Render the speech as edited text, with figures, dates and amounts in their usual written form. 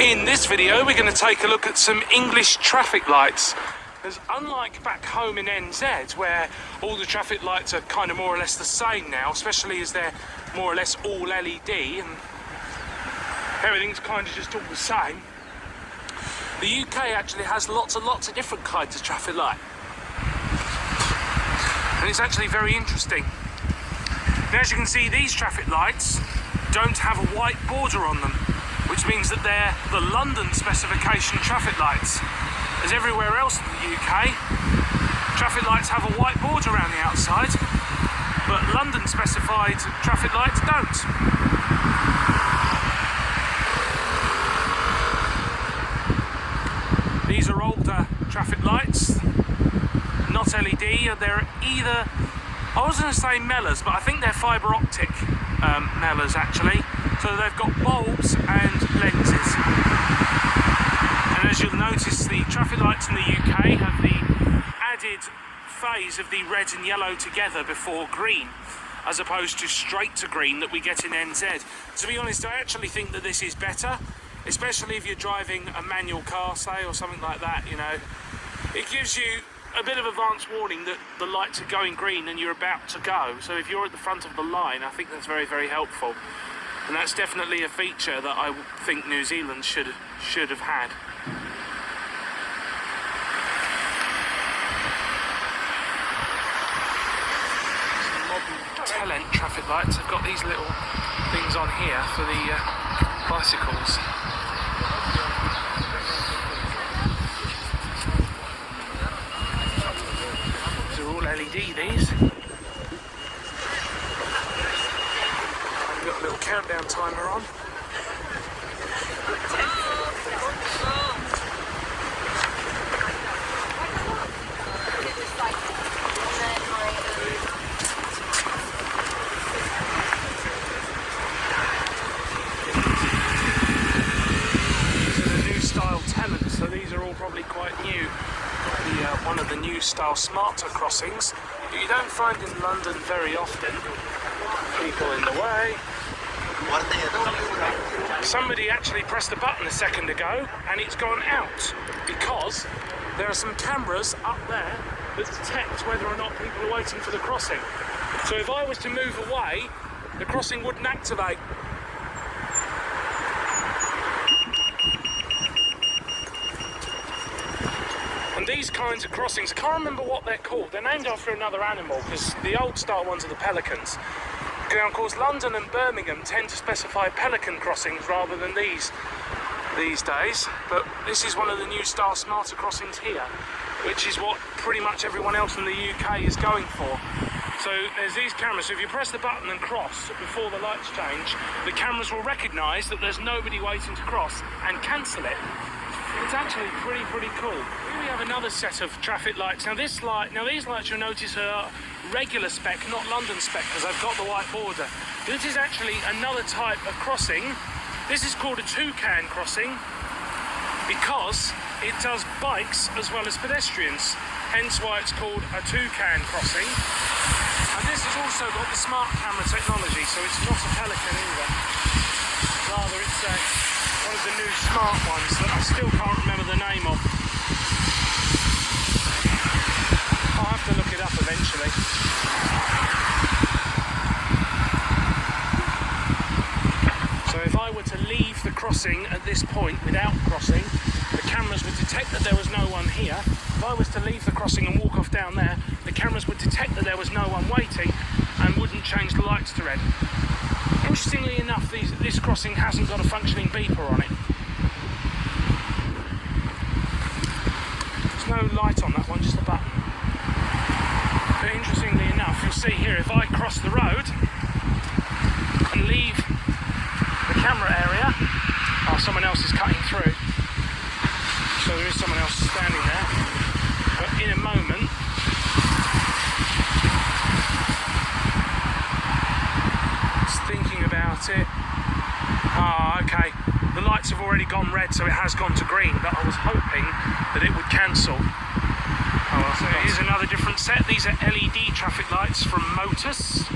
In this video we're going to take a look at some English traffic lights. Because unlike back home in NZ, where all the traffic lights are kind of more or less the same now, especially as they're more or less all LED and everything's kind of just all the same, the UK actually has lots and lots of different kinds of traffic light. And it's actually very interesting. Now, as you can see, these traffic lights don't have a white border on them, which means that they're the London specification traffic lights. As everywhere else in the UK, traffic lights have a white border around the outside, but London specified traffic lights don't. These are older traffic lights, not LED. They're either, I was going to say Mellors, but I think they're fibre optic Mellors actually. So they've got bulbs and lenses. And as you'll notice, the traffic lights in the UK have the added phase of the red and yellow together before green, as opposed to straight to green that we get in NZ. To be honest, I actually think that this is better, especially if you're driving a manual car, say, or something like that, you know. It gives you a bit of advance warning that the lights are going green and you're about to go. So if you're at the front of the line, I think that's very, very helpful. And that's definitely a feature that I think New Zealand should have had. Some modern Telent traffic lights have got these little things on here for the bicycles. These are all LED, these. Got a little countdown timer on. These are the new style Telent, so these are all probably quite new. One of the new style smarter crossings that you don't find in London very often. People in the way. Somebody actually pressed a button a second ago and it's gone out because there are some cameras up there that detect whether or not people are waiting for the crossing. So if I was to move away, the crossing wouldn't activate. And these kinds of crossings, I can't remember what they're called. They're named after another animal because the old style ones are the pelicans. Now, of course, London and Birmingham tend to specify pelican crossings rather than these days, but this is one of the new style smarter crossings here, which is what pretty much everyone else in the UK is going for. So there's these cameras, so if you press the button and cross before the lights change, the cameras will recognise that there's nobody waiting to cross and cancel it. It's actually pretty cool. Here we have another set of traffic lights. Now these lights you'll notice are regular spec, not London spec, because they've got the white border. This is actually another type of crossing. This is called a toucan crossing because it does bikes as well as pedestrians, hence why it's called a toucan crossing. And this has also got the smart camera technology, so it's not a pelican either. Rather, it's one of the new smart ones that I still can't remember the name of. I'll have to look it up eventually. So if I were to leave the crossing at this point without crossing, the cameras would detect that there was no one here. If I was to leave the crossing and walk off down there, the cameras would detect that there was no one waiting and wouldn't change the lights to red. Interestingly enough, this crossing hasn't got a functioning beeper on it. There's no light on that one, just a button. But interestingly enough, you'll see here, if I cross the road and leave the camera area, someone else is cutting through. So there is someone else standing there. But in a moment, thinking about it. Okay, the lights have already gone red, so it has gone to green, but I was hoping that it would cancel. Oh, well, so here's another different set. These are LED traffic lights from Motus.